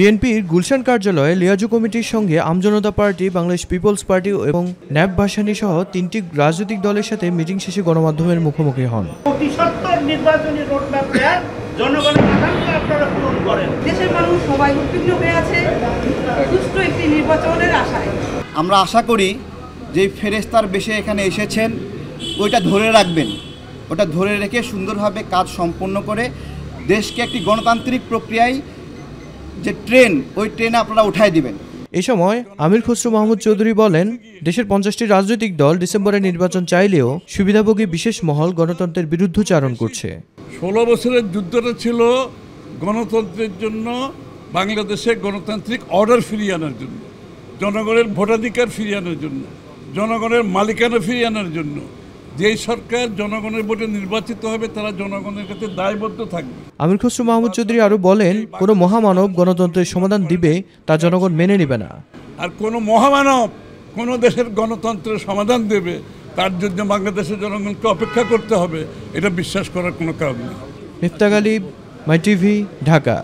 বিএনপির গুলশান কার্যালয়ে লিয়াজু কমিটির সঙ্গে আমজনতা পার্টি, বাংলাদেশ পিপলস পার্টি এবং ন্যাপ ভাসানী সহ ৩টি রাজনৈতিক দলের সাথে মিটিং শেষে গণমাধ্যমের মুখোমুখি হন। নির্বাচনী রোডম্যাপ দেন, জনগণের আকাঙ্ক্ষা আপনারা পূরণ করেন। দেশের মানুষ সবাই উদ্বিগ্ন হয়ে আছে সুষ্ঠু একটি নির্বাচনের আশায়। আমরা আশা করি যে ফেরেশতার বেশে এখানে এসেছেন ওইটা ধরে রাখবেন, ওটা ধরে রেখে সুন্দরভাবে কাজ সম্পন্ন করে দেশকে একটি গণতান্ত্রিক প্রক্রিয়ায় যে ট্রেন, ওই ট্রেনে আপনারা উঠায় দিবেন। এই সময় আমির খসরু মাহমুদ চৌধুরী বলেন, দেশের 50টি রাজনৈতিক দল ডিসেম্বরে নির্বাচন চাইলেও সুবিধাভোগী বিশেষ মহল গণতন্ত্রের বিরুদ্ধাচরণ করছে। 16 বছরের যুদ্ধটা ছিল গণতন্ত্রের জন্য, বাংলাদেশে গণতান্ত্রিক অর্ডার ফিরিয়ে আনার জন্য, জনগণের ভোটাধিকার ফিরিয়ে আনার জন্য, জনগণের মালিকানা ফিরিয়ে আনার জন্য। যেই সরকার জনগণের ভোটে নির্বাচিত হবে তারা জনগণের কাছে দায়বদ্ধ থাকবে। আমির খসরু মাহমুদ চৌধুরী আরও বলেন, কোনো মহামানব গণতন্ত্রের সমাধান দিবে তা জনগণ মেনে নেবে না। আর কোনো মহামানব কোনো দেশের গণতন্ত্রের সমাধান দেবে তার জন্য বাংলাদেশের জনগণকে অপেক্ষা করতে হবে, এটা বিশ্বাস করার কোনো কারণ নেই। মিফতাহ গালিব, মাই টিভি, ঢাকা।